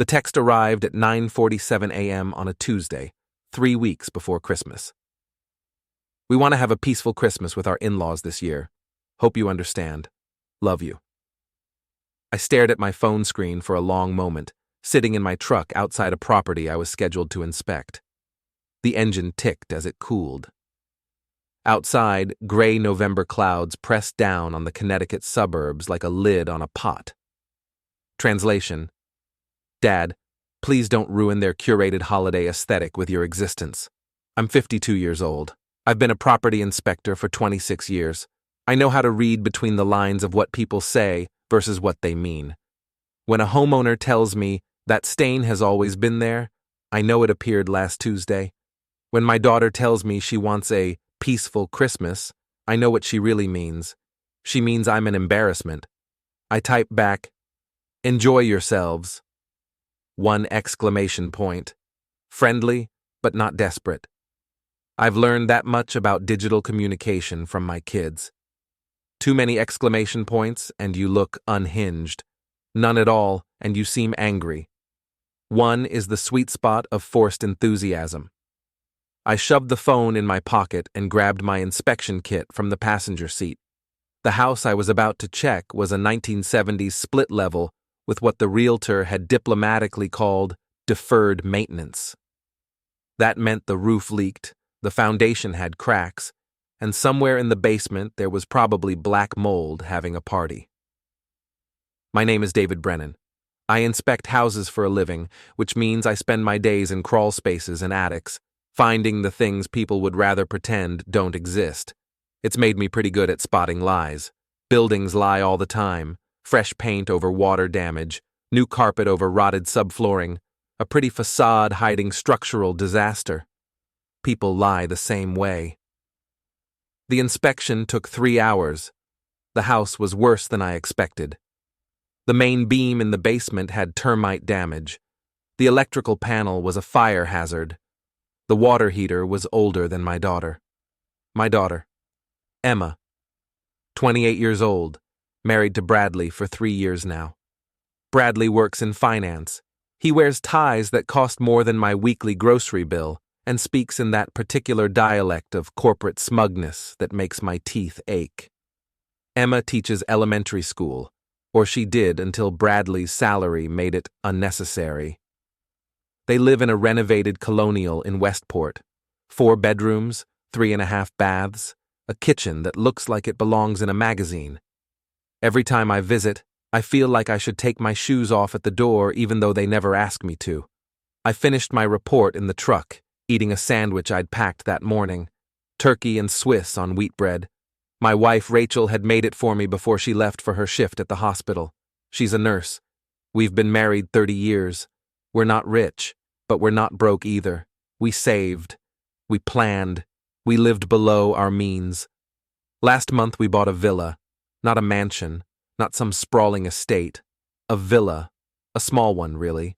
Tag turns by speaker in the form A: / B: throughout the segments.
A: The text arrived at 9:47 a.m. on a Tuesday, 3 weeks before Christmas. We want to have a peaceful Christmas with our in-laws this year. Hope you understand. Love you. I stared at my phone screen for a long moment, sitting in my truck outside a property I was scheduled to inspect. The engine ticked as it cooled. Outside, gray November clouds pressed down on the Connecticut suburbs like a lid on a pot. Translation: Dad, please don't ruin their curated holiday aesthetic with your existence. I'm 52 years old. I've been a property inspector for 26 years. I know how to read between the lines of what people say versus what they mean. When a homeowner tells me that stain has always been there, I know it appeared last Tuesday. When my daughter tells me she wants a peaceful Christmas, I know what she really means. She means I'm an embarrassment. I type back, "Enjoy yourselves." 1 exclamation point. Friendly, but not desperate. I've learned that much about digital communication from my kids. Too many exclamation points, and you look unhinged. None at all, and you seem angry. 1 is the sweet spot of forced enthusiasm. I shoved the phone in my pocket and grabbed my inspection kit from the passenger seat. The house I was about to check was a 1970s split level with what the realtor had diplomatically called deferred maintenance. That meant the roof leaked, the foundation had cracks, and somewhere in the basement there was probably black mold having a party. My name is David Brennan. I inspect houses for a living, which means I spend my days in crawl spaces and attics, finding the things people would rather pretend don't exist. It's made me pretty good at spotting lies. Buildings lie all the time. Fresh paint over water damage, new carpet over rotted subflooring, a pretty facade hiding structural disaster. People lie the same way. The inspection took 3 hours. The house was worse than I expected. The main beam in the basement had termite damage. The electrical panel was a fire hazard. The water heater was older than my daughter. My daughter, Emma, 28 years old, married to Bradley for 3 years now. Bradley works in finance. He wears ties that cost more than my weekly grocery bill and speaks in that particular dialect of corporate smugness that makes my teeth ache. Emma teaches elementary school, or she did until Bradley's salary made it unnecessary. They live in a renovated colonial in Westport. 4 bedrooms, 3.5 baths, a kitchen that looks like it belongs in a magazine. Every time I visit, I feel like I should take my shoes off at the door even though they never ask me to. I finished my report in the truck, eating a sandwich I'd packed that morning, turkey and Swiss on wheat bread. My wife Rachel had made it for me before she left for her shift at the hospital. She's a nurse. We've been married 30 years. We're not rich, but we're not broke either. We saved. We planned. We lived below our means. Last month we bought a villa. Not a mansion, not some sprawling estate. A villa. A small one, really.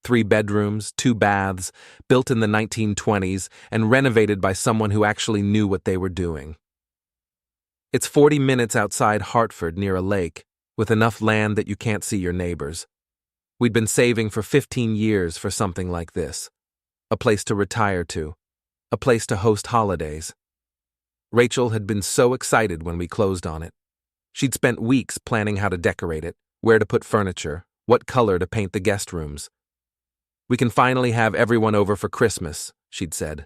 A: 3 bedrooms, 2 baths, built in the 1920s and renovated by someone who actually knew what they were doing. It's 40 minutes outside Hartford near a lake, with enough land that you can't see your neighbors. We'd been saving for 15 years for something like this. A place to retire to. A place to host holidays. Rachel had been so excited when we closed on it. She'd spent weeks planning how to decorate it, where to put furniture, what color to paint the guest rooms. We can finally have everyone over for Christmas, she'd said.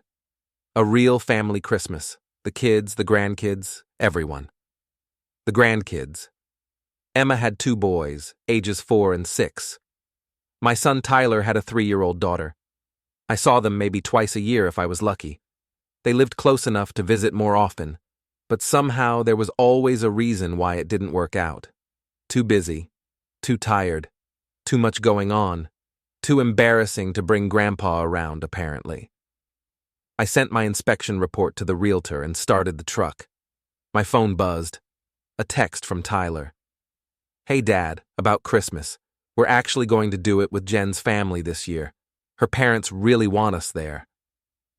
A: A real family Christmas. The kids, the grandkids, everyone. The grandkids. Emma had 2 boys, ages 4 and 6. My son Tyler had a 3-year-old daughter. I saw them maybe twice a year if I was lucky. They lived close enough to visit more often, but somehow there was always a reason why it didn't work out. Too busy, too tired, too much going on, too embarrassing to bring Grandpa around, apparently. I sent my inspection report to the realtor and started the truck. My phone buzzed. A text from Tyler. "Hey Dad, about Christmas. We're actually going to do it with Jen's family this year. Her parents really want us there."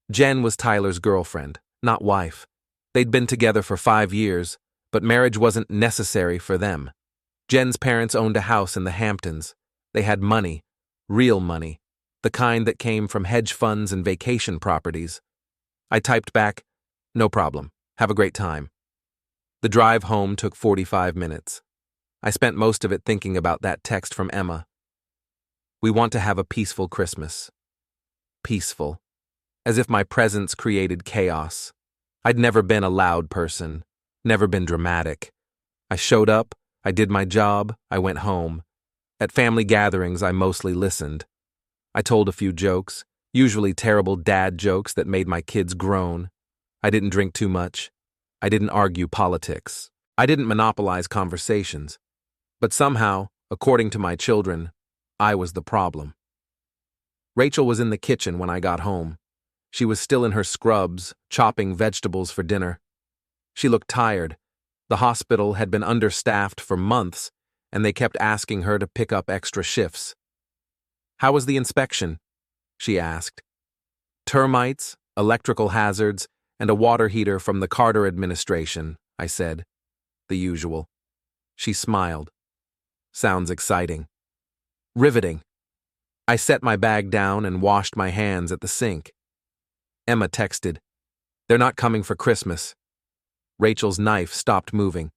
A: Jen was Tyler's girlfriend, not wife. They'd been together for 5 years, but marriage wasn't necessary for them. Jen's parents owned a house in the Hamptons. They had money, Real money, the kind that came from hedge funds and vacation properties. I typed back, "No problem. Have a great time." The drive home took 45 minutes. I spent most of it thinking about that text from Emma. We want to have a peaceful Christmas. Peaceful. As if my presence created chaos. I'd never been a loud person, never been dramatic. I showed up, I did my job, I went home. At family gatherings, I mostly listened. I told a few jokes, usually terrible dad jokes that made my kids groan. I didn't drink too much. I didn't argue politics. I didn't monopolize conversations. But somehow, according to my children, I was the problem. Rachel was in the kitchen when I got home. She was still in her scrubs, chopping vegetables for dinner. She looked tired. The hospital had been understaffed for months, and they kept asking her to pick up extra shifts. "How was the inspection?" she asked. "Termites, electrical hazards, and a water heater from the Carter administration," I said. "The usual." She smiled. "Sounds exciting." "Riveting." I set my bag down and washed my hands at the sink. Emma texted, "They're not coming for Christmas." Rachel's knife stopped moving.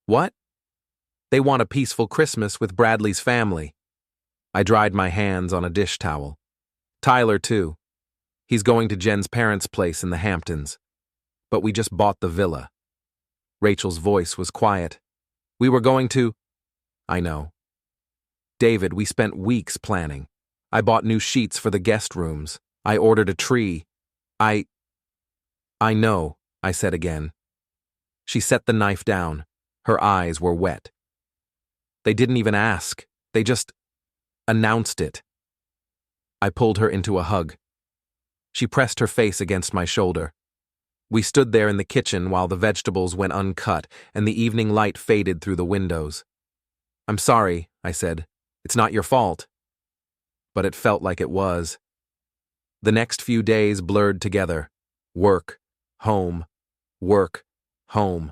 A: "What?" "They want a peaceful Christmas with Bradley's family." I dried my hands on a dish towel. "Tyler, too. He's going to Jen's parents' place in the Hamptons. But we just bought the villa." Rachel's voice was quiet. "We were going to—" "I know. David, we spent weeks planning. I bought new sheets for the guest rooms. I ordered a tree. I know," I said again. She set the knife down. Her eyes were wet. "They didn't even ask. They just announced it." I pulled her into a hug. She pressed her face against my shoulder. We stood there in the kitchen while the vegetables went uncut and the evening light faded through the windows. "I'm sorry," I said. "It's not your fault." But it felt like it was. The next few days blurred together. Work, home, work, home.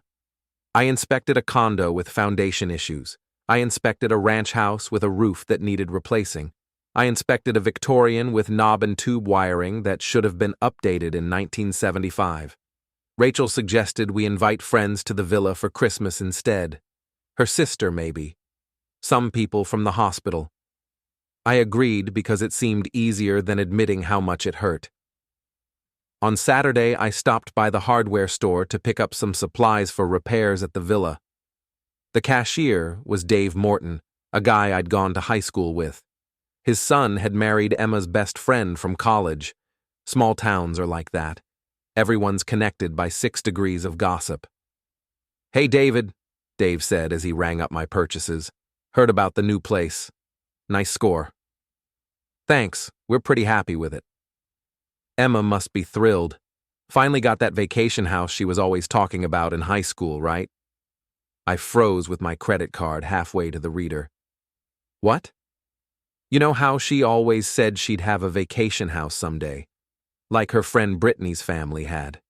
A: I inspected a condo with foundation issues. I inspected a ranch house with a roof that needed replacing. I inspected a Victorian with knob and tube wiring that should have been updated in 1975. Rachel suggested we invite friends to the villa for Christmas instead. Her sister, maybe. Some people from the hospital. I agreed because it seemed easier than admitting how much it hurt. On Saturday, I stopped by the hardware store to pick up some supplies for repairs at the villa. The cashier was Dave Morton, a guy I'd gone to high school with. His son had married Emma's best friend from college. Small towns are like that. Everyone's connected by 6 degrees of gossip. "Hey, David," Dave said as he rang up my purchases. "Heard about the new place. Nice score." "Thanks, we're pretty happy with it." Emma must be thrilled. Finally got that vacation house she was always talking about in high school, right? I froze with my credit card halfway to the reader. "What?" "You know how she always said she'd have a vacation house someday, like her friend Brittany's family had."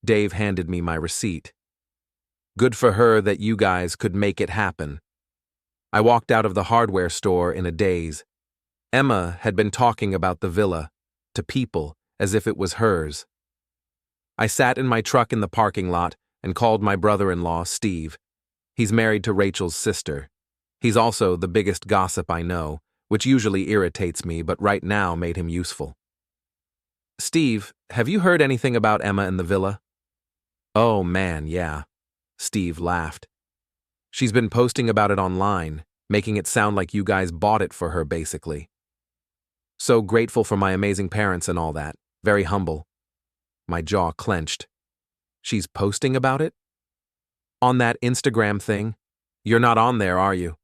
A: Dave handed me my receipt. "Good for her that you guys could make it happen." I walked out of the hardware store in a daze. Emma had been talking about the villa to people as if it was hers. I sat in my truck in the parking lot and called my brother-in-law, Steve. He's married to Rachel's sister. He's also the biggest gossip I know, which usually irritates me, but right now made him useful. "Steve, have you heard anything about Emma and the villa?" "Oh man, yeah." Steve laughed. "She's been posting about it online, making it sound like you guys bought it for her, basically. So grateful for my amazing parents and all that. Very humble." My jaw clenched. "She's posting about it?" "On that Instagram thing. You're not on there, are you?"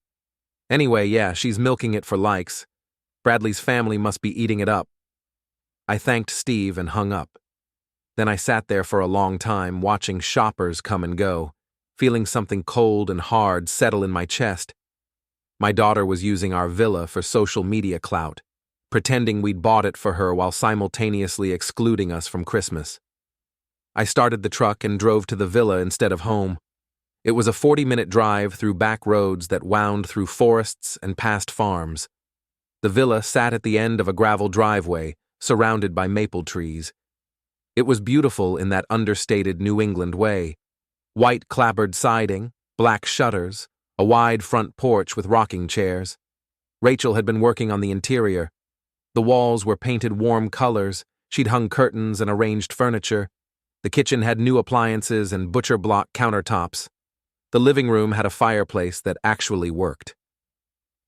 A: "Anyway, yeah, she's milking it for likes. Bradley's family must be eating it up." I thanked Steve and hung up. Then I sat there for a long time, watching shoppers come and go, feeling something cold and hard settle in my chest. My daughter was using our villa for social media clout, pretending we'd bought it for her while simultaneously excluding us from Christmas. I started the truck and drove to the villa instead of home. It was a 40-minute drive through back roads that wound through forests and past farms. The villa sat at the end of a gravel driveway, surrounded by maple trees. It was beautiful in that understated New England way. White clapboard siding, black shutters, a wide front porch with rocking chairs. Rachel had been working on the interior. The walls were painted warm colors, she'd hung curtains and arranged furniture. The kitchen had new appliances and butcher block countertops. The living room had a fireplace that actually worked.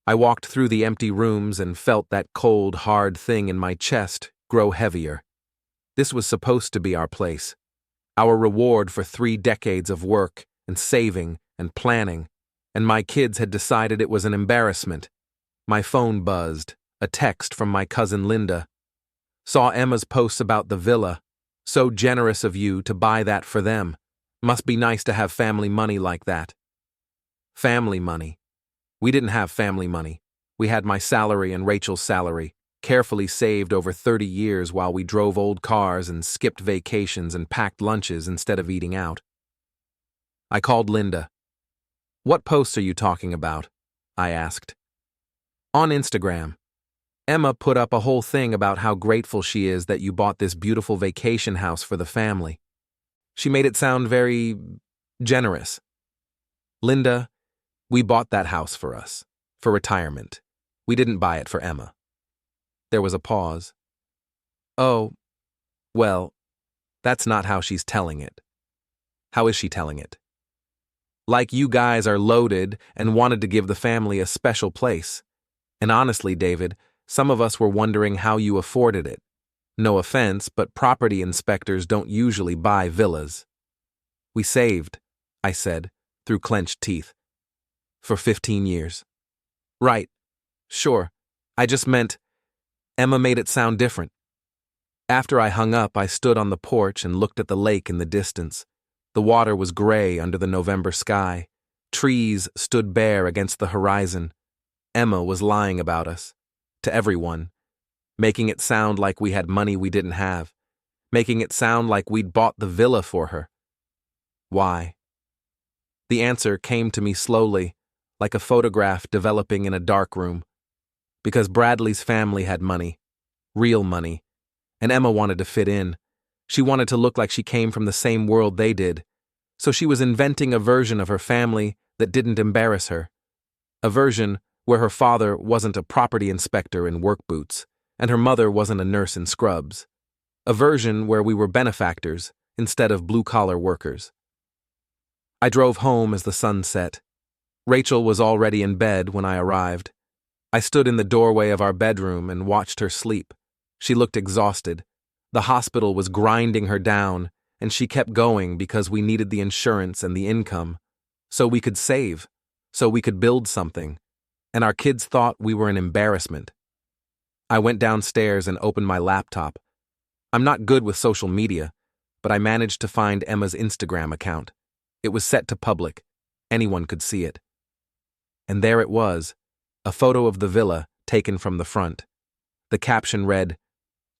A: I walked through the empty rooms and felt that cold, hard thing in my chest grow heavier. This was supposed to be our place, our reward for 3 decades of work and saving and planning, and my kids had decided it was an embarrassment. My phone buzzed, a text from my cousin Linda. Saw Emma's posts about the villa. So generous of you to buy that for them. Must be nice to have family money like that. Family money. We didn't have family money. We had my salary and Rachel's salary, carefully saved over 30 years while we drove old cars and skipped vacations and packed lunches instead of eating out. I called Linda. "What posts are you talking about?" I asked. "On Instagram. Emma put up a whole thing about how grateful she is that you bought this beautiful vacation house for the family. She made it sound very generous." "Linda, we bought that house for us, for retirement. We didn't buy it for Emma." There was a pause. "Oh, well, that's not how she's telling it." "How is she telling it?" "Like you guys are loaded and wanted to give the family a special place. And honestly, David, some of us were wondering how you afforded it. No offense, but property inspectors don't usually buy villas." "We saved," I said, through clenched teeth. "For 15 years. "Right. Sure. I just meant..." Emma made it sound different. After I hung up, I stood on the porch and looked at the lake in the distance. The water was gray under the November sky. Trees stood bare against the horizon. Emma was lying about us. To everyone, making it sound like we had money we didn't have, making it sound like we'd bought the villa for her. Why? The answer came to me slowly, like a photograph developing in a dark room. Because Bradley's family had money, real money, and Emma wanted to fit in. She wanted to look like she came from the same world they did, so she was inventing a version of her family that didn't embarrass her. A version where her father wasn't a property inspector in work boots, and her mother wasn't a nurse in scrubs. A version where we were benefactors instead of blue-collar workers. I drove home as the sun set. Rachel was already in bed when I arrived. I stood in the doorway of our bedroom and watched her sleep. She looked exhausted. The hospital was grinding her down, and she kept going because we needed the insurance and the income. So we could save, so we could build something. And our kids thought we were an embarrassment. I went downstairs and opened my laptop. I'm not good with social media, but I managed to find Emma's Instagram account. It was set to public. Anyone could see it. And there it was, a photo of the villa taken from the front. The caption read,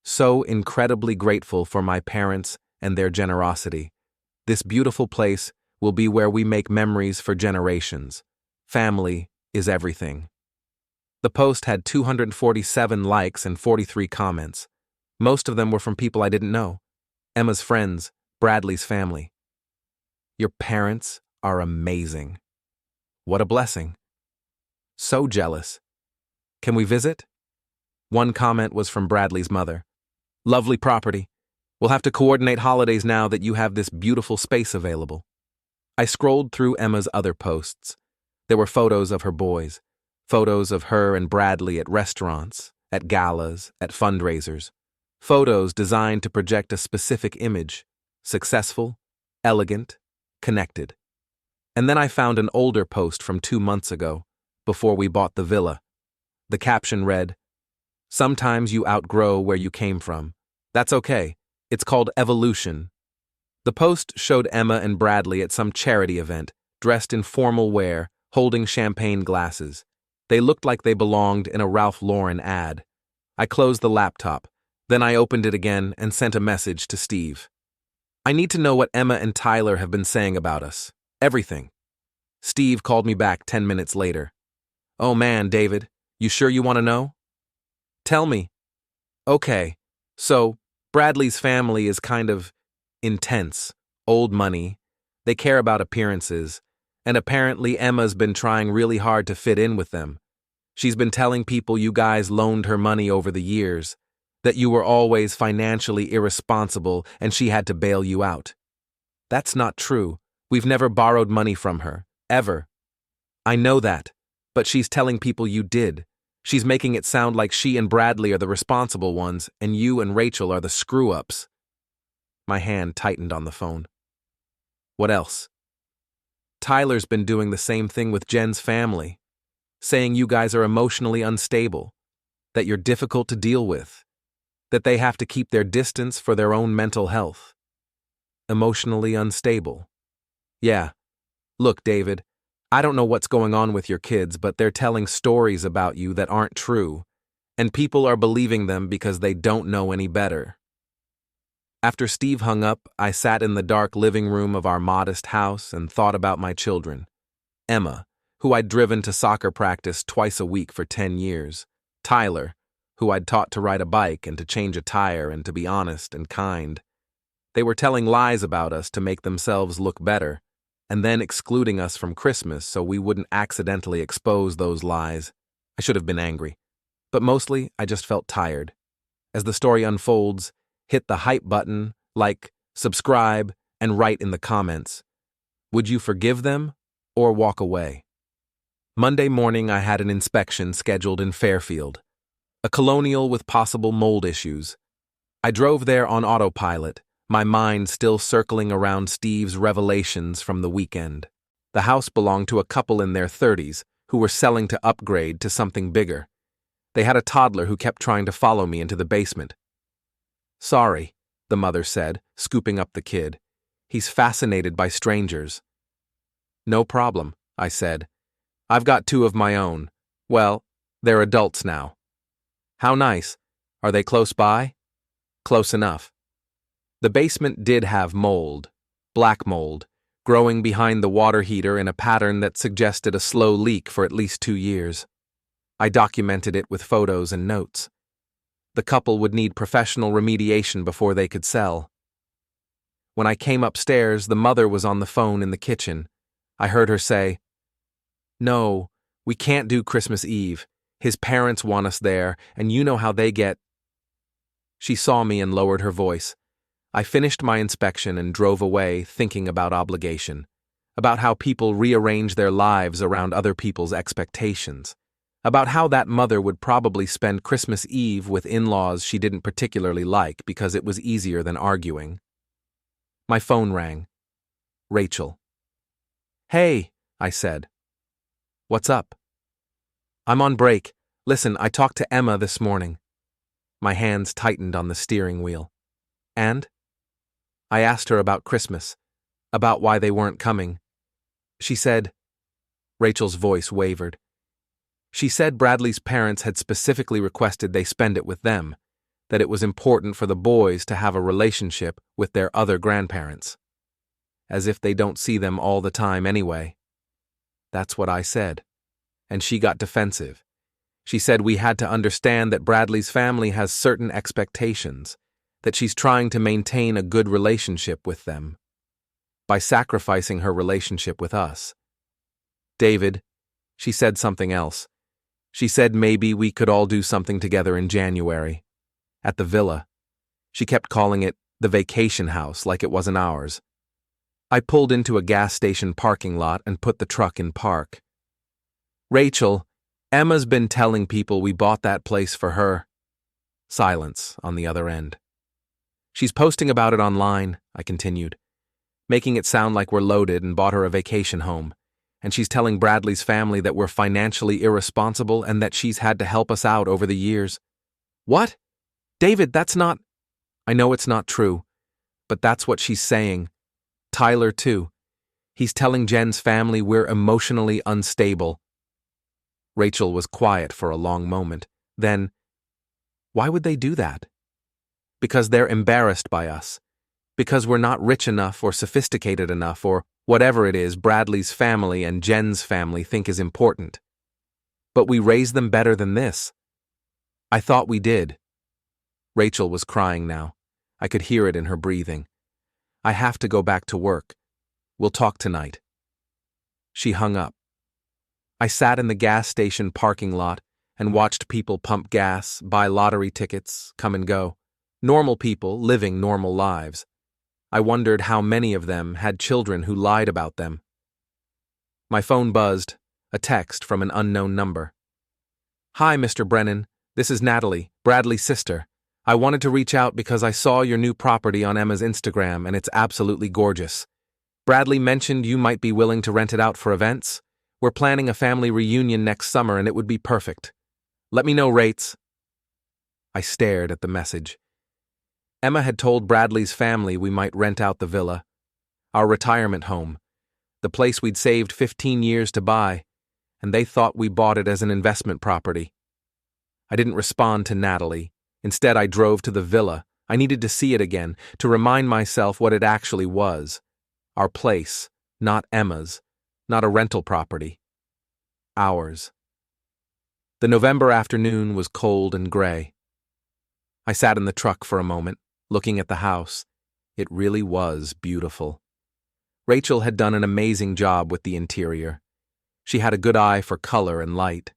A: "So incredibly grateful for my parents and their generosity. This beautiful place will be where we make memories for generations. Family is everything." The post had 247 likes and 43 comments. Most of them were from people I didn't know. Emma's friends, Bradley's family. "Your parents are amazing." What a blessing. "So jealous. Can we visit?" One comment was from Bradley's mother. "Lovely property. We'll have to coordinate holidays now that you have this beautiful space available." I scrolled through Emma's other posts. There were photos of her boys, photos of her and Bradley at restaurants, at galas, at fundraisers, photos designed to project a specific image, successful, elegant, connected. And then I found an older post from 2 months ago, before we bought the villa. The caption read, "Sometimes you outgrow where you came from. That's okay. It's called evolution." The post showed Emma and Bradley at some charity event, dressed in formal wear, holding champagne glasses. They looked like they belonged in a Ralph Lauren ad. I closed the laptop. Then I opened it again and sent a message to Steve. "I need to know what Emma and Tyler have been saying about us. Everything." Steve called me back 10 minutes later. "Oh man, David, you sure you want to know?" Tell me. Okay, so Bradley's family is kind of intense, old money. They care about appearances, and apparently Emma's been trying really hard to fit in with them. She's been telling people you guys loaned her money over the years, that you were always financially irresponsible and she had to bail you out. That's not true. We've never borrowed money from her, ever. I know that, but she's telling people you did. She's making it sound like she and Bradley are the responsible ones and you and Rachel are the screw-ups. My hand tightened on the phone. What else? Tyler's been doing the same thing with Jen's family, saying you guys are emotionally unstable, that you're difficult to deal with, that they have to keep their distance for their own mental health. Emotionally unstable. Yeah. Look, David, I don't know what's going on with your kids, but they're telling stories about you that aren't true, and people are believing them because they don't know any better. After Steve hung up, I sat in the dark living room of our modest house and thought about my children. Emma, who I'd driven to soccer practice twice a week for 10 years. Tyler, who I'd taught to ride a bike and to change a tire and to be honest and kind. They were telling lies about us to make themselves look better, and then excluding us from Christmas so we wouldn't accidentally expose those lies. I should have been angry, but mostly I just felt tired. As the story unfolds, hit the hype button, like, subscribe, and write in the comments. Would you forgive them or walk away? Monday morning I had an inspection scheduled in Fairfield, a colonial with possible mold issues. I drove there on autopilot, my mind still circling around Steve's revelations from the weekend. The house belonged to a couple in their 30s who were selling to upgrade to something bigger. They had a toddler who kept trying to follow me into the basement. Sorry, the mother said, scooping up the kid. He's fascinated by strangers. No problem, I said. I've got 2 of my own. Well, they're adults now. How nice. Are they close by? Close enough. The basement did have mold, black mold, growing behind the water heater in a pattern that suggested a slow leak for at least 2 years. I documented it with photos and notes. The couple would need professional remediation before they could sell. When I came upstairs, the mother was on the phone in the kitchen. I heard her say, "No, we can't do Christmas Eve. His parents want us there, and you know how they get." She saw me and lowered her voice. I finished my inspection and drove away thinking about obligation, about how people rearrange their lives around other people's expectations, about how that mother would probably spend Christmas Eve with in-laws she didn't particularly like because it was easier than arguing. My phone rang. Rachel. "Hey," I said. "What's up?" "I'm on break. Listen, I talked to Emma this morning." My hands tightened on the steering wheel. "And?" "I asked her about Christmas, about why they weren't coming. She said..." Rachel's voice wavered. "She said Bradley's parents had specifically requested they spend it with them, that it was important for the boys to have a relationship with their other grandparents. As if they don't see them all the time anyway." That's what I said. And she got defensive. She said we had to understand that Bradley's family has certain expectations, that she's trying to maintain a good relationship with them, by sacrificing her relationship with us. "David," she said something else. She said maybe we could all do something together in January. At the villa. She kept calling it the vacation house like it wasn't ours. I pulled into a gas station parking lot and put the truck in park. "Rachel, Emma's been telling people we bought that place for her." Silence on the other end. "She's posting about it online," I continued, "making it sound like we're loaded and bought her a vacation home. And she's telling Bradley's family that we're financially irresponsible and that she's had to help us out over the years." "What? David, that's not..." "I know it's not true, but that's what she's saying. Tyler, too. He's telling Jen's family we're emotionally unstable." Rachel was quiet for a long moment. Then, "Why would they do that?" "Because they're embarrassed by us. Because we're not rich enough or sophisticated enough or whatever it is Bradley's family and Jen's family think is important. But we raise them better than this." I thought we did. Rachel was crying now. I could hear it in her breathing. I have to go back to work. We'll talk tonight. She hung up. I sat in the gas station parking lot and watched people pump gas, buy lottery tickets, come and go. Normal people living normal lives. I wondered how many of them had children who lied about them. My phone buzzed, a text from an unknown number. Hi, Mr. Brennan. This is Natalie, Bradley's sister. I wanted to reach out because I saw your new property on Emma's Instagram and it's absolutely gorgeous. Bradley mentioned you might be willing to rent it out for events. We're planning a family reunion next summer and it would be perfect. Let me know rates. I stared at the message. Emma had told Bradley's family we might rent out the villa, our retirement home, the place we'd saved 15 years to buy, and they thought we bought it as an investment property. I didn't respond to Natalie. Instead, I drove to the villa. I needed to see it again, to remind myself what it actually was. Our place, not Emma's, not a rental property. Ours. The November afternoon was cold and gray. I sat in the truck for a moment, looking at the house. It really was beautiful. Rachel had done an amazing job with the interior. She had a good eye for color and light.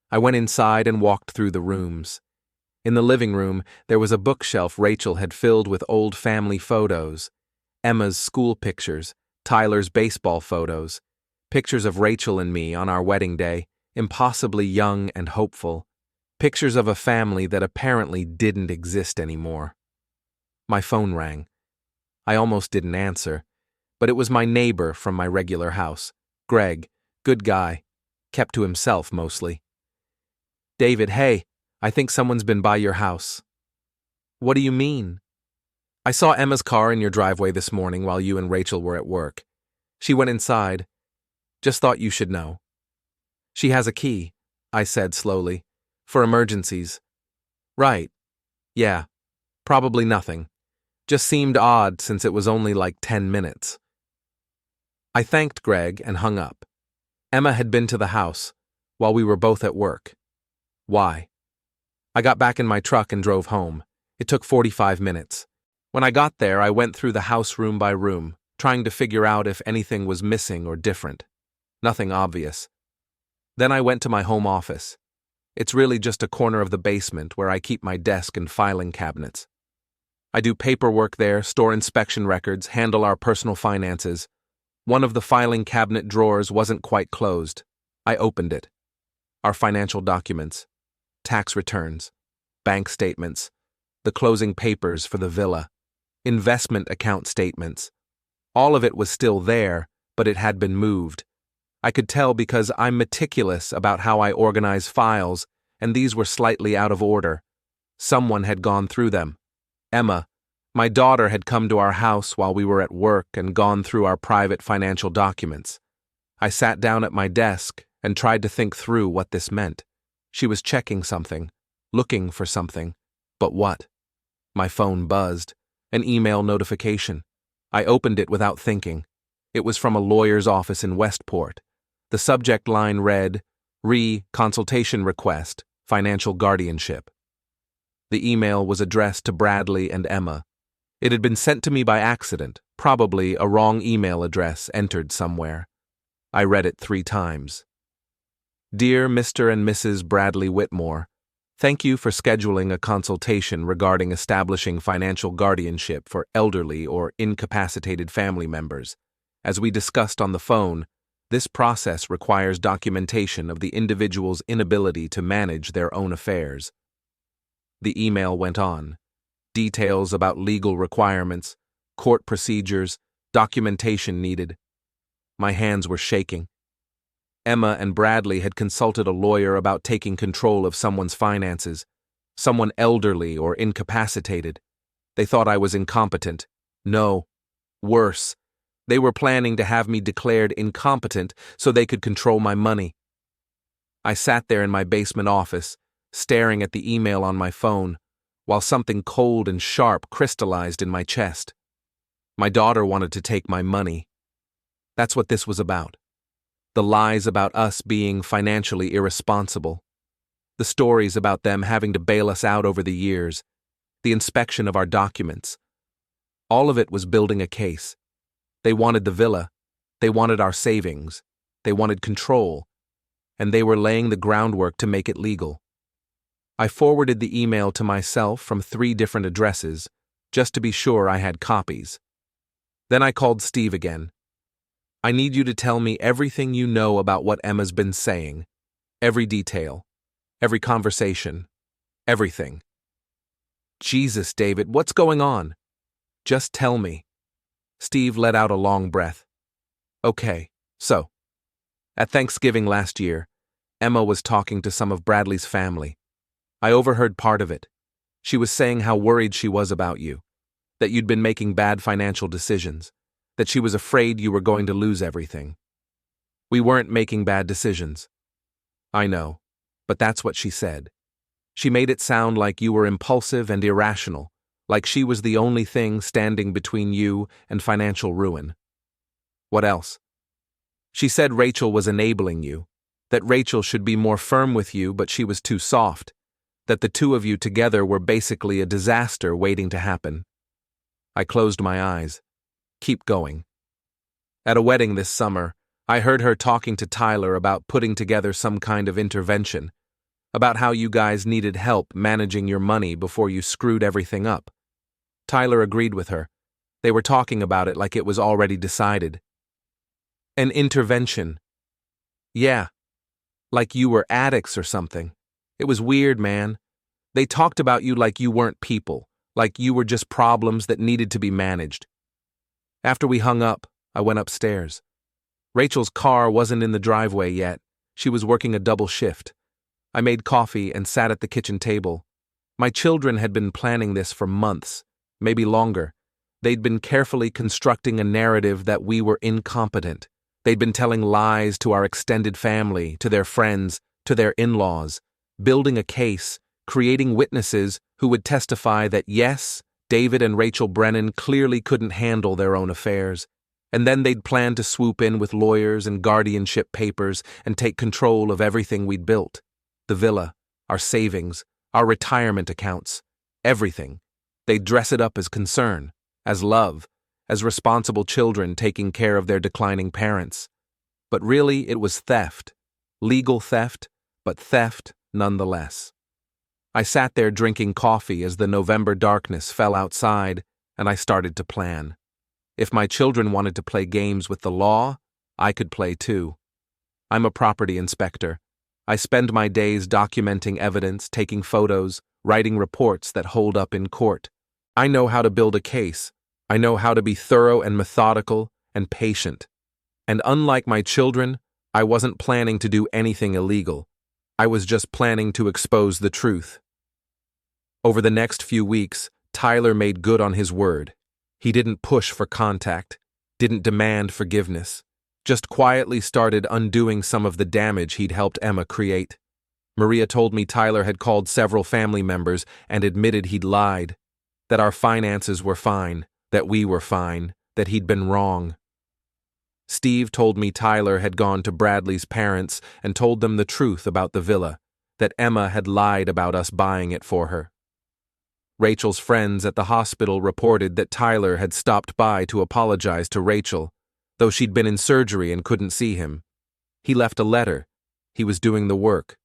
A: I went inside and walked through the rooms. In the living room, there was a bookshelf Rachel had filled with old family photos. Emma's school pictures, Tyler's baseball photos, pictures of Rachel and me on our wedding day, impossibly young and hopeful, pictures of a family that apparently didn't exist anymore. My phone rang. I almost didn't answer, but it was my neighbor from my regular house, Greg, good guy, kept to himself mostly. David, hey, I think someone's been by your house. What do you mean? I saw Emma's car in your driveway this morning while you and Rachel were at work. She went inside. Just thought you should know. She has a key, I said slowly, for emergencies. Right. Yeah. Probably nothing. Just seemed odd since it was only like 10 minutes. I thanked Greg and hung up. Emma had been to the house, while we were both at work. Why? I got back in my truck and drove home. It took 45 minutes. When I got there, I went through the house room by room, trying to figure out if anything was missing or different. Nothing obvious. Then I went to my home office. It's really just a corner of the basement where I keep my desk and filing cabinets. I do paperwork there, store inspection records, handle our personal finances. One of the filing cabinet drawers wasn't quite closed. I opened it. Our financial documents, tax returns, bank statements, the closing papers for the villa, investment account statements. All of it was still there, but it had been moved. I could tell because I'm meticulous about how I organize files, and these were slightly out of order. Someone had gone through them. Emma, my daughter, had come to our house while we were at work and gone through our private financial documents. I sat down at my desk and tried to think through what this meant. She was checking something, looking for something. But what? My phone buzzed. An email notification. I opened it without thinking. It was from a lawyer's office in Westport. The subject line read, Consultation request, financial guardianship. The email was addressed to Bradley and Emma. It had been sent to me by accident, probably a wrong email address entered somewhere. I read it 3 times. Dear Mr. and Mrs. Bradley Whitmore, thank you for scheduling a consultation regarding establishing financial guardianship for elderly or incapacitated family members. As we discussed on the phone, this process requires documentation of the individual's inability to manage their own affairs. The email went on. Details about legal requirements, court procedures, documentation needed. My hands were shaking. Emma and Bradley had consulted a lawyer about taking control of someone's finances, someone elderly or incapacitated. They thought I was incompetent. No, worse. They were planning to have me declared incompetent so they could control my money. I sat there in my basement office, staring at the email on my phone, while something cold and sharp crystallized in my chest. My daughter wanted to take my money. That's what this was about. The lies about us being financially irresponsible. The stories about them having to bail us out over the years, the inspection of our documents. All of it was building a case. They wanted the villa, they wanted our savings, they wanted control, and they were laying the groundwork to make it legal. I forwarded the email to myself from 3 different addresses, just to be sure I had copies. Then I called Steve again. I need you to tell me everything you know about what Emma's been saying. Every detail. Every conversation. Everything. Jesus, David, what's going on? Just tell me. Steve let out a long breath. Okay, so. At Thanksgiving last year, Emma was talking to some of Bradley's family. I overheard part of it. She was saying how worried she was about you, that you'd been making bad financial decisions, that she was afraid you were going to lose everything. We weren't making bad decisions. I know, but that's what she said. She made it sound like you were impulsive and irrational, like she was the only thing standing between you and financial ruin. What else? She said Rachel was enabling you, that Rachel should be more firm with you but she was too soft, that the 2 of you together were basically a disaster waiting to happen. I closed my eyes. Keep going. At a wedding this summer, I heard her talking to Tyler about putting together some kind of intervention, about how you guys needed help managing your money before you screwed everything up. Tyler agreed with her. They were talking about it like it was already decided. An intervention. Yeah. Like you were addicts or something. It was weird, man. They talked about you like you weren't people, like you were just problems that needed to be managed. After we hung up, I went upstairs. Rachel's car wasn't in the driveway yet. She was working a double shift. I made coffee and sat at the kitchen table. My children had been planning this for months, maybe longer. They'd been carefully constructing a narrative that we were incompetent. They'd been telling lies to our extended family, to their friends, to their in-laws, building a case, creating witnesses who would testify that yes, David and Rachel Brennan clearly couldn't handle their own affairs, and then they'd plan to swoop in with lawyers and guardianship papers and take control of everything we'd built. The villa, our savings, our retirement accounts, everything. They'd dress it up as concern, as love, as responsible children taking care of their declining parents. But really, it was theft. Legal theft, but theft nonetheless. I sat there drinking coffee as the November darkness fell outside, and I started to plan. If my children wanted to play games with the law, I could play too. I'm a property inspector. I spend my days documenting evidence, taking photos, writing reports that hold up in court. I know how to build a case. I know how to be thorough and methodical and patient. And unlike my children, I wasn't planning to do anything illegal. I was just planning to expose the truth. Over the next few weeks, Tyler made good on his word. He didn't push for contact, didn't demand forgiveness, just quietly started undoing some of the damage he'd helped Emma create. Maria told me Tyler had called several family members and admitted he'd lied, that our finances were fine, that we were fine, that he'd been wrong. Steve told me Tyler had gone to Bradley's parents and told them the truth about the villa, that Emma had lied about us buying it for her. Rachel's friends at the hospital reported that Tyler had stopped by to apologize to Rachel, though she'd been in surgery and couldn't see him. He left a letter. He was doing the work.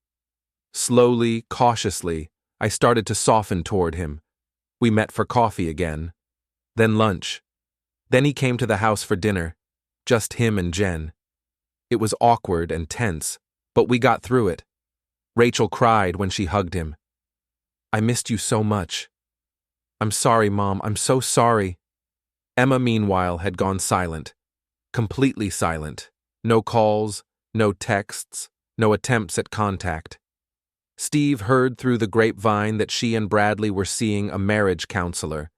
A: Slowly, cautiously, I started to soften toward him. We met for coffee again. Then lunch. Then he came to the house for dinner. Just him and Jen. It was awkward and tense, but we got through it. Rachel cried when she hugged him. I missed you so much. I'm sorry, Mom, I'm so sorry. Emma, meanwhile, had gone silent. Completely silent. No calls, no texts, no attempts at contact. Steve heard through the grapevine that she and Bradley were seeing a marriage counselor,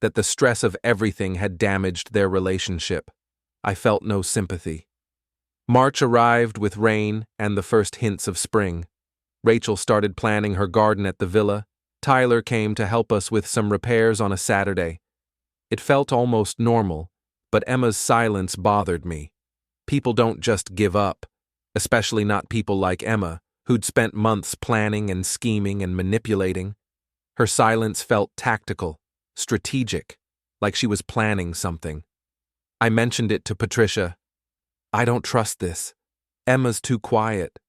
A: that the stress of everything had damaged their relationship. I felt no sympathy. March arrived with rain and the first hints of spring. Rachel started planning her garden at the villa. Tyler came to help us with some repairs on a Saturday. It felt almost normal, but Emma's silence bothered me. People don't just give up, especially not people like Emma, who'd spent months planning and scheming and manipulating. Her silence felt tactical, strategic, like she was planning something. I mentioned it to Patricia. I don't trust this. Emma's too quiet.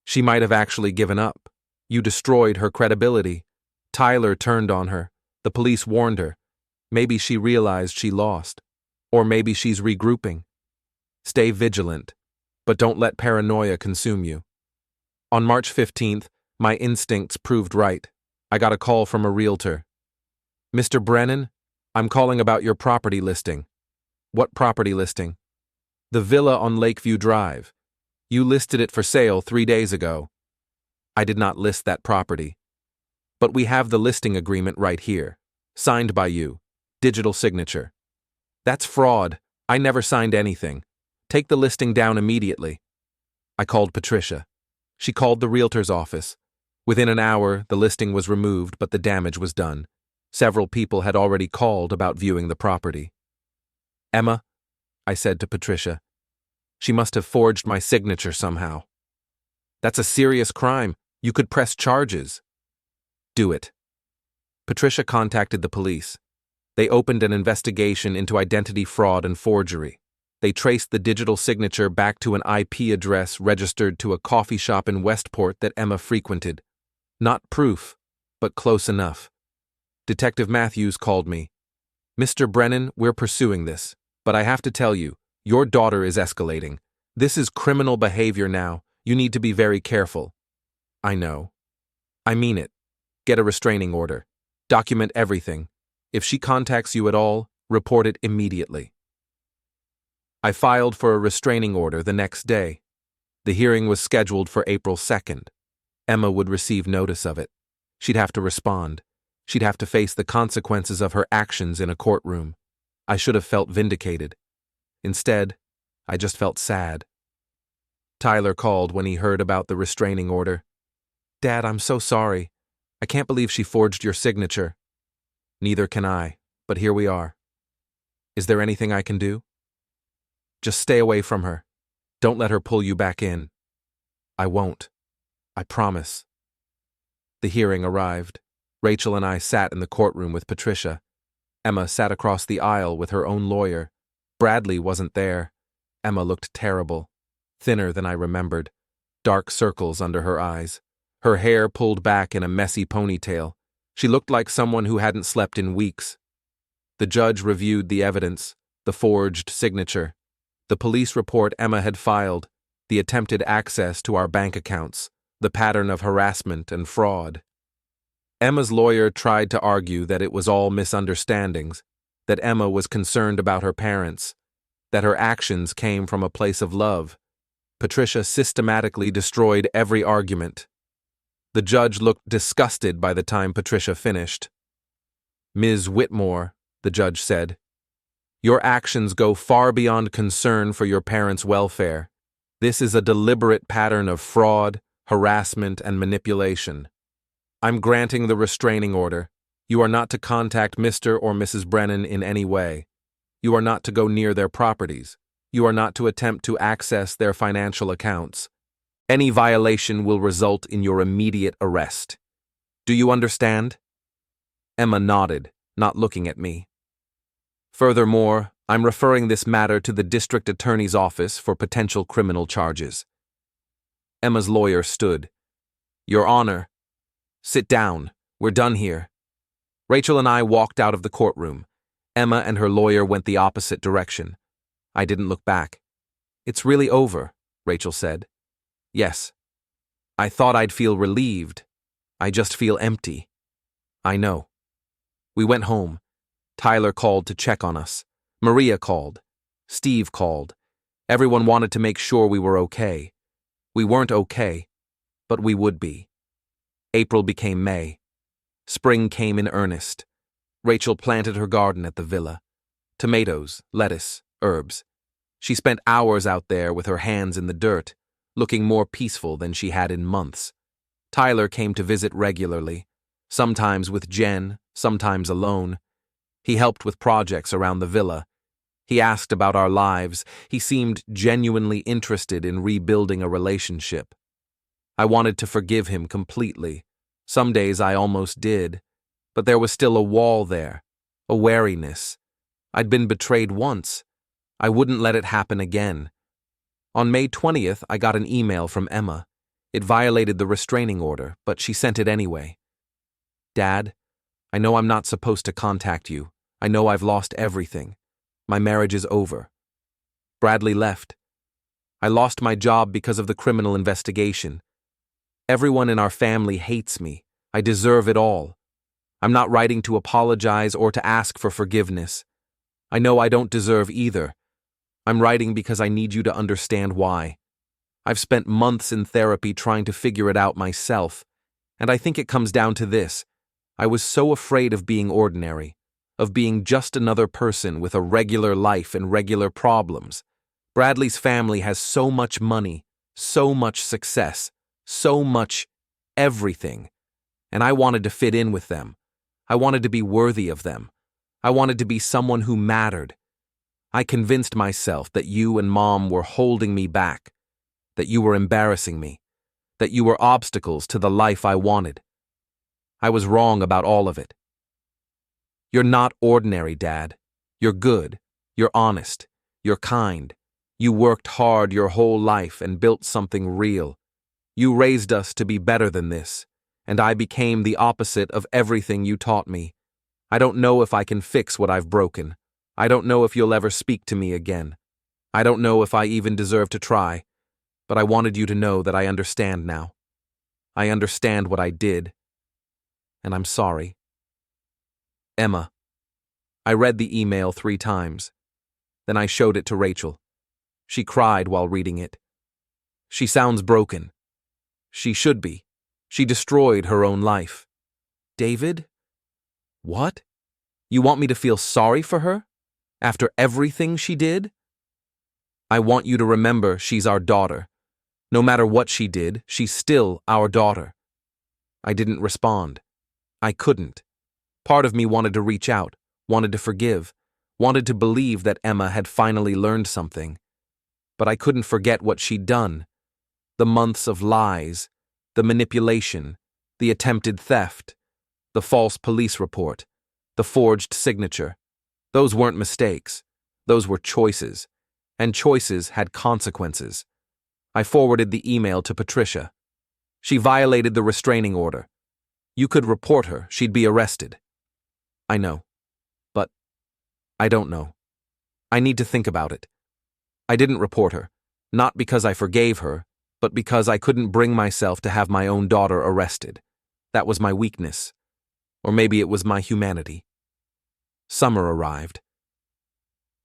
A: She might have actually given up. You destroyed her credibility. Tyler turned on her. The police warned her. Maybe she realized she lost. Or maybe she's regrouping. Stay vigilant, but don't let paranoia consume you. On March 15th, my instincts proved right. I got a call from a realtor. Mr. Brennan, I'm calling about your property listing. What property listing? The villa on Lakeview Drive. You listed it for sale 3 days ago. I did not list that property. But we have the listing agreement right here. Signed by you. Digital signature. That's fraud. I never signed anything. Take the listing down immediately. I called Patricia. She called the realtor's office. Within an hour, the listing was removed, but the damage was done. Several people had already called about viewing the property. Emma, I said to Patricia, she must have forged my signature somehow. That's a serious crime. You could press charges. Do it. Patricia contacted the police. They opened an investigation into identity fraud and forgery. They traced the digital signature back to an IP address registered to a coffee shop in Westport that Emma frequented. Not proof, but close enough. Detective Matthews called me. Mr. Brennan, we're pursuing this, but I have to tell you, your daughter is escalating. This is criminal behavior now. You need to be very careful. I know. I mean it. Get a restraining order. Document everything. If she contacts you at all, report it immediately. I filed for a restraining order the next day. The hearing was scheduled for April 2nd. Emma would receive notice of it. She'd have to respond. She'd have to face the consequences of her actions in a courtroom. I should have felt vindicated. Instead, I just felt sad. Tyler called when he heard about the restraining order. Dad, I'm so sorry. I can't believe she forged your signature. Neither can I, but here we are. Is there anything I can do? Just stay away from her. Don't let her pull you back in. I won't. I promise. The hearing arrived. Rachel and I sat in the courtroom with Patricia. Emma sat across the aisle with her own lawyer. Bradley wasn't there. Emma looked terrible. Thinner than I remembered. Dark circles under her eyes. Her hair pulled back in a messy ponytail. She looked like someone who hadn't slept in weeks. The judge reviewed the evidence, the forged signature, the police report Emma had filed, the attempted access to our bank accounts, the pattern of harassment and fraud. Emma's lawyer tried to argue that it was all misunderstandings, that Emma was concerned about her parents, that her actions came from a place of love. Patricia systematically destroyed every argument. The judge looked disgusted by the time Patricia finished. Ms. Whitmore, the judge said, your actions go far beyond concern for your parents' welfare. This is a deliberate pattern of fraud, harassment, and manipulation. I'm granting the restraining order. You are not to contact Mr. or Mrs. Brennan in any way. You are not to go near their properties. You are not to attempt to access their financial accounts. Any violation will result in your immediate arrest. Do you understand? Emma nodded, not looking at me. Furthermore, I'm referring this matter to the district attorney's office for potential criminal charges. Emma's lawyer stood. Your Honor. Sit down. We're done here. Rachel and I walked out of the courtroom. Emma and her lawyer went the opposite direction. I didn't look back. It's really over, Rachel said. Yes. I thought I'd feel relieved. I just feel empty. I know. We went home. Tyler called to check on us. Maria called. Steve called. Everyone wanted to make sure we were okay. We weren't okay, but we would be. April became May. Spring came in earnest. Rachel planted her garden at the villa. Tomatoes, lettuce, herbs. She spent hours out there with her hands in the dirt, looking more peaceful than she had in months. Tyler came to visit regularly, sometimes with Jen, sometimes alone. He helped with projects around the villa. He asked about our lives. He seemed genuinely interested in rebuilding a relationship. I wanted to forgive him completely. Some days I almost did, but there was still a wall there, a wariness. I'd been betrayed once. I wouldn't let it happen again. On May 20th, I got an email from Emma. It violated the restraining order, but she sent it anyway. Dad, I know I'm not supposed to contact you. I know I've lost everything. My marriage is over. Bradley left. I lost my job because of the criminal investigation. Everyone in our family hates me. I deserve it all. I'm not writing to apologize or to ask for forgiveness. I know I don't deserve either. I'm writing because I need you to understand why. I've spent months in therapy trying to figure it out myself, and I think it comes down to this. I was so afraid of being ordinary, of being just another person with a regular life and regular problems. Bradley's family has so much money, so much success, so much everything, and I wanted to fit in with them. I wanted to be worthy of them. I wanted to be someone who mattered. I convinced myself that you and Mom were holding me back, that you were embarrassing me, that you were obstacles to the life I wanted. I was wrong about all of it. You're not ordinary, Dad. You're good. You're honest. You're kind. You worked hard your whole life and built something real. You raised us to be better than this, and I became the opposite of everything you taught me. I don't know if I can fix what I've broken. I don't know if you'll ever speak to me again. I don't know if I even deserve to try, but I wanted you to know that I understand now. I understand what I did, and I'm sorry. Emma. I read the email 3 times. Then I showed it to Rachel. She cried while reading it. She sounds broken. She should be. She destroyed her own life. David? What? You want me to feel sorry for her? After everything she did? I want you to remember she's our daughter. No matter what she did, she's still our daughter. I didn't respond. I couldn't. Part of me wanted to reach out, wanted to forgive, wanted to believe that Emma had finally learned something. But I couldn't forget what she'd done. The months of lies, the manipulation, the attempted theft, the false police report, the forged signature. Those weren't mistakes. Those were choices. And choices had consequences. I forwarded the email to Patricia. She violated the restraining order. You could report her, she'd be arrested. I know. But I don't know. I need to think about it. I didn't report her, not because I forgave her, but because I couldn't bring myself to have my own daughter arrested. That was my weakness. Or maybe it was my humanity. Summer arrived.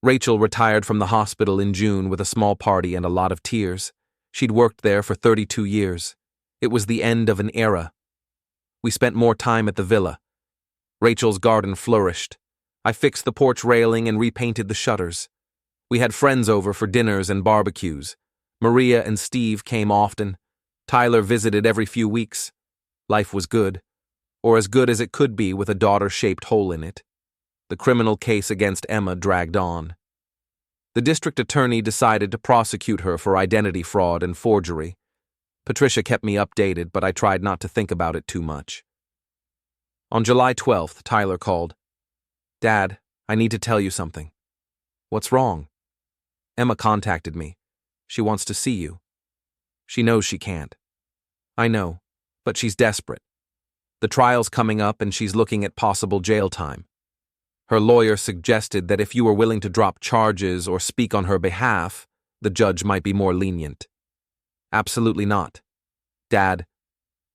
A: Rachel retired from the hospital in June with a small party and a lot of tears. She'd worked there for 32 years. It was the end of an era. We spent more time at the villa. Rachel's garden flourished. I fixed the porch railing and repainted the shutters. We had friends over for dinners and barbecues. Maria and Steve came often. Tyler visited every few weeks. Life was good, or as good as it could be with a daughter-shaped hole in it. The criminal case against Emma dragged on. The district attorney decided to prosecute her for identity fraud and forgery. Patricia kept me updated, but I tried not to think about it too much. On July 12th, Tyler called. Dad, I need to tell you something. What's wrong? Emma contacted me. She wants to see you. She knows she can't. I know, but she's desperate. The trial's coming up and she's looking at possible jail time. Her lawyer suggested that if you were willing to drop charges or speak on her behalf, the judge might be more lenient. Absolutely not. Dad,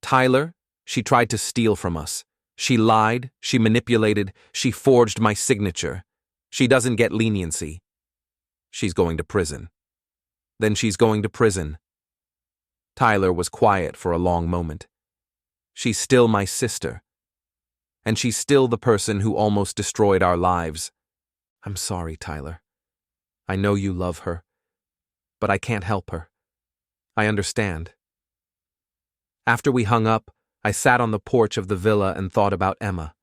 A: Tyler, she tried to steal from us. She lied, she manipulated, she forged my signature. She doesn't get leniency. She's going to prison. Then she's going to prison. Tyler was quiet for a long moment. She's still my sister. And she's still the person who almost destroyed our lives. I'm sorry, Tyler. I know you love her, but I can't help her. I understand. After we hung up, I sat on the porch of the villa and thought about Emma.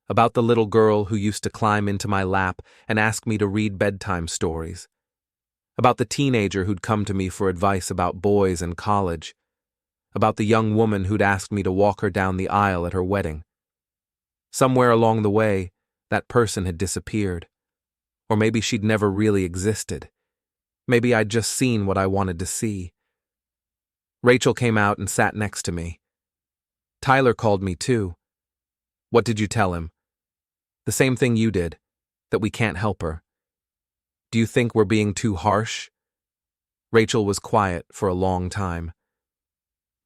A: About the little girl who used to climb into my lap and ask me to read bedtime stories. About the teenager who'd come to me for advice about boys and college. about the young woman who'd asked me to walk her down the aisle at her wedding. Somewhere along the way, that person had disappeared. Or maybe she'd never really existed. Maybe I'd just seen what I wanted to see. Rachel came out and sat next to me. Tyler called me too. What did you tell him? The same thing you did, that we can't help her. Do you think we're being too harsh? Rachel was quiet for a long time.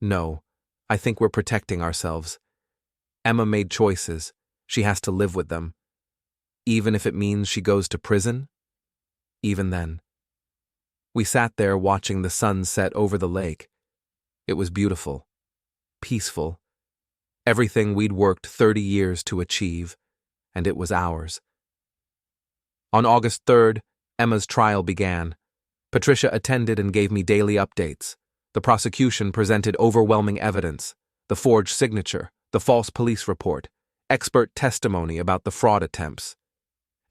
A: No, I think we're protecting ourselves. Emma made choices. She has to live with them. Even if it means she goes to prison? Even then. We sat there watching the sun set over the lake. It was beautiful. Peaceful. Everything we'd worked 30 years to achieve, and it was ours. On August 3rd, Emma's trial began. Patricia attended and gave me daily updates. The prosecution presented overwhelming evidence: the forged signature, the false police report, expert testimony about the fraud attempts.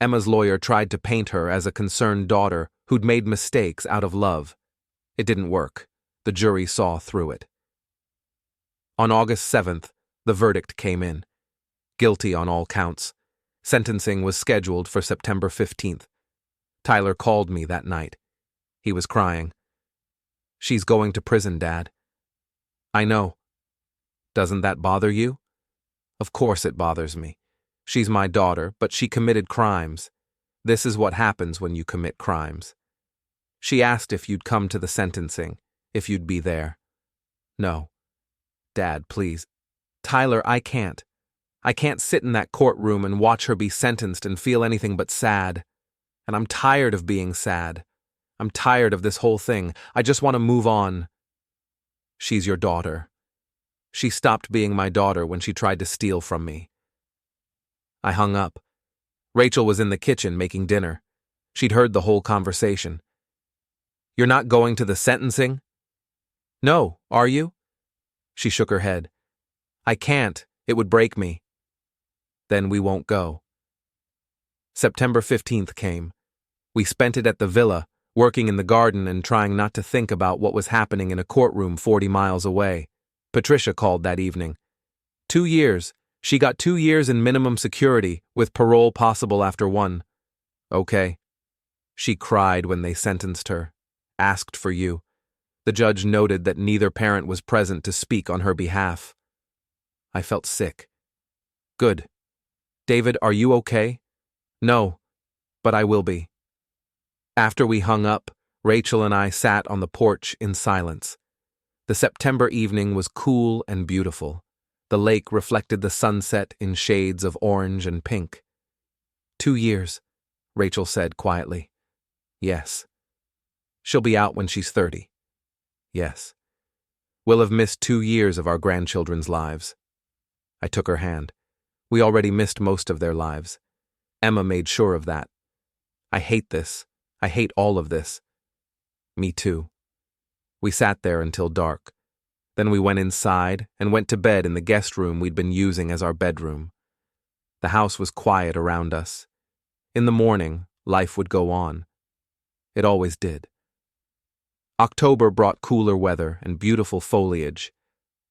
A: Emma's lawyer tried to paint her as a concerned daughter who'd made mistakes out of love. It didn't work. The jury saw through it. On August 7th, the verdict came in. Guilty on all counts. Sentencing was scheduled for September 15th. Tyler called me that night. He was crying. She's going to prison, Dad. I know. Doesn't that bother you? Of course it bothers me. She's my daughter, but she committed crimes. This is what happens when you commit crimes. She asked if you'd come to the sentencing, if you'd be there. No. Dad, please. Tyler, I can't. I can't sit in that courtroom and watch her be sentenced and feel anything but sad. And I'm tired of being sad. I'm tired of this whole thing. I just want to move on. She's your daughter. She stopped being my daughter when she tried to steal from me. I hung up. Rachel was in the kitchen making dinner. She'd heard the whole conversation. You're not going to the sentencing? No, are you? She shook her head. I can't. It would break me. Then we won't go. September 15th came. We spent it at the villa, working in the garden and trying not to think about what was happening in a courtroom 40 miles away. Patricia called that evening. 2 years. She got 2 years in minimum security, with parole possible after 1. Okay. She cried when they sentenced her. Asked for you. The judge noted that neither parent was present to speak on her behalf. I felt sick. Good. David, are you okay? No, but I will be. After we hung up, Rachel and I sat on the porch in silence. The September evening was cool and beautiful. The lake reflected the sunset in shades of orange and pink. 2 years, Rachel said quietly. Yes. She'll be out when she's 30. Yes. We'll have missed 2 years of our grandchildren's lives. I took her hand. We already missed most of their lives. Emma made sure of that. I hate this. I hate all of this. Me too. We sat there until dark. Then we went inside and went to bed in the guest room we'd been using as our bedroom. The house was quiet around us. In the morning, life would go on. It always did. October brought cooler weather and beautiful foliage.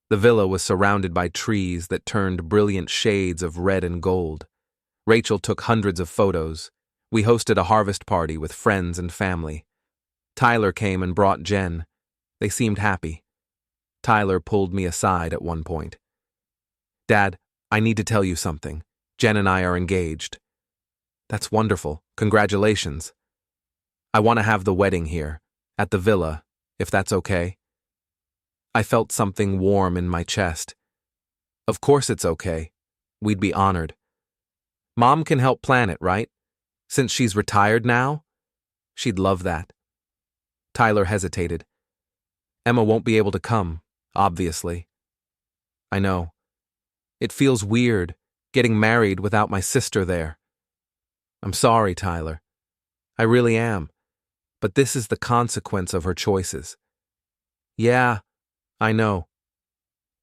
A: The villa was surrounded by trees that turned brilliant shades of red and gold. Rachel took hundreds of photos. We hosted a harvest party with friends and family. Tyler came and brought Jen. They seemed happy. Tyler pulled me aside at one point. Dad, I need to tell you something. Jen and I are engaged. That's wonderful. Congratulations. I want to have the wedding here, at the villa, if that's okay. I felt something warm in my chest. Of course it's okay. We'd be honored. Mom can help plan it, right? Since she's retired now? She'd love that. Tyler hesitated. Emma won't be able to come, obviously. I know. It feels weird, getting married without my sister there. I'm sorry, Tyler. I really am. But this is the consequence of her choices. Yeah, I know.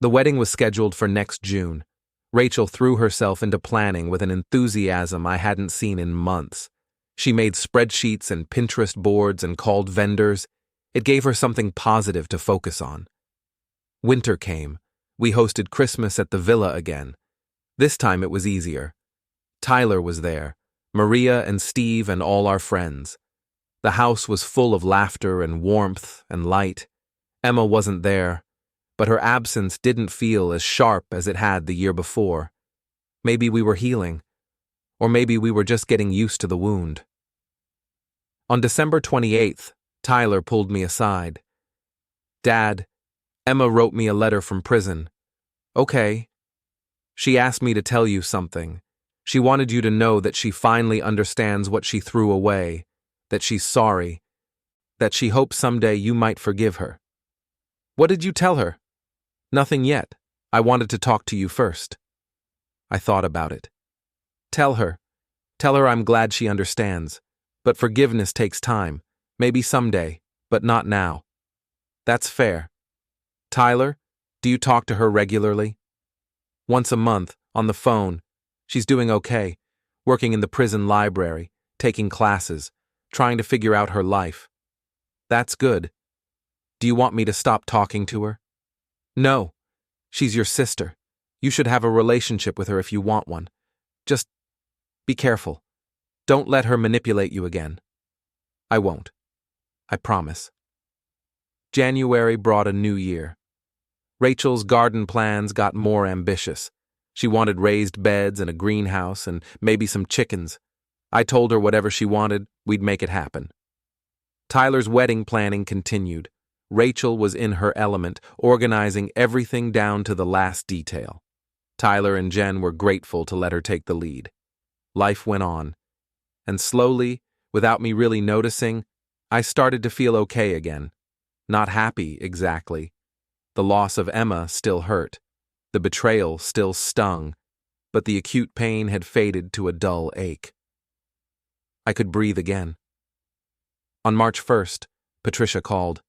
A: The wedding was scheduled for next June. Rachel threw herself into planning with an enthusiasm I hadn't seen in months. She made spreadsheets and Pinterest boards and called vendors. It gave her something positive to focus on. Winter came. We hosted Christmas at the villa again. This time it was easier. Tyler was there, Maria and Steve and all our friends. The house was full of laughter and warmth and light. Emma wasn't there, but her absence didn't feel as sharp as it had the year before. Maybe we were healing, or maybe we were just getting used to the wound. On December 28th, Tyler pulled me aside. "Dad, Emma wrote me a letter from prison." "Okay." "She asked me to tell you something. She wanted you to know that she finally understands what she threw away, that she's sorry, that she hopes someday you might forgive her." "What did you tell her?" "Nothing yet. I wanted to talk to you first." I thought about it. Tell her I'm glad she understands, but forgiveness takes time, maybe someday, but not now." "That's fair." "Tyler, do you talk to her regularly?" "Once a month, on the phone. She's doing okay, working in the prison library, taking classes, trying to figure out her life." "That's good. Do you want me to stop talking to her?" "No. She's your sister. You should have a relationship with her if you want one. Just be careful. Don't let her manipulate you again." "I won't. I promise." January brought a new year. Rachel's garden plans got more ambitious. She wanted raised beds and a greenhouse and maybe some chickens. I told her whatever she wanted, we'd make it happen. Tyler's wedding planning continued. Rachel was in her element, organizing everything down to the last detail. Tyler and Jen were grateful to let her take the lead. Life went on. And slowly, without me really noticing, I started to feel okay again. Not happy, exactly. The loss of Emma still hurt. The betrayal still stung, but the acute pain had faded to a dull ache. I could breathe again. On March 1st, Patricia called.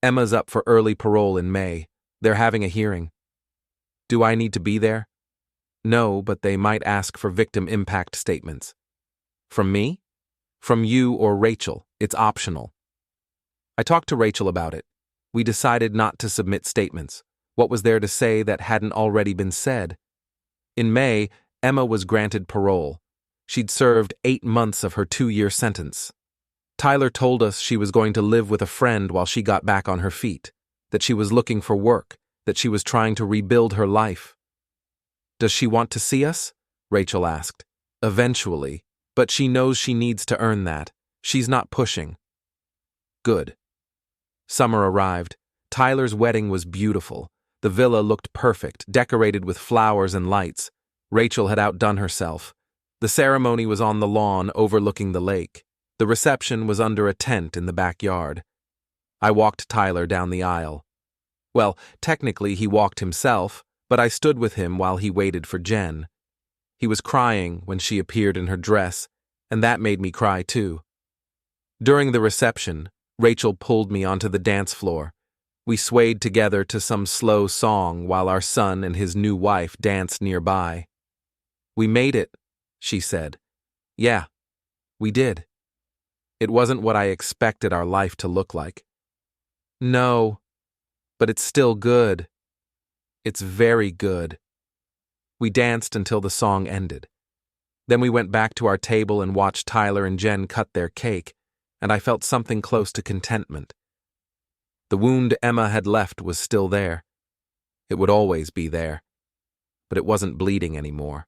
A: "Emma's up for early parole in May. They're having a hearing." "Do I need to be there?" "No, but they might ask for victim impact statements." "From me?" "From you or Rachel. It's optional." I talked to Rachel about it. We decided not to submit statements. What was there to say that hadn't already been said? In May, Emma was granted parole. She'd served 8 months of her 2-year sentence. Tyler told us she was going to live with a friend while she got back on her feet, that she was looking for work, that she was trying to rebuild her life. "Does she want to see us?" Rachel asked. "Eventually, but she knows she needs to earn that. She's not pushing." Good. Summer arrived. Tyler's wedding was beautiful. The villa looked perfect, decorated with flowers and lights. Rachel had outdone herself. The ceremony was on the lawn overlooking the lake. The reception was under a tent in the backyard. I walked Tyler down the aisle. Well, technically he walked himself, but I stood with him while he waited for Jen. He was crying when she appeared in her dress, and that made me cry too. During the reception, Rachel pulled me onto the dance floor. We swayed together to some slow song while our son and his new wife danced nearby. "We made it," she said. "Yeah, we did. It wasn't what I expected our life to look like." "No, but it's still good. It's very good." We danced until the song ended. Then we went back to our table and watched Tyler and Jen cut their cake, and I felt something close to contentment. The wound Emma had left was still there. It would always be there, but it wasn't bleeding anymore.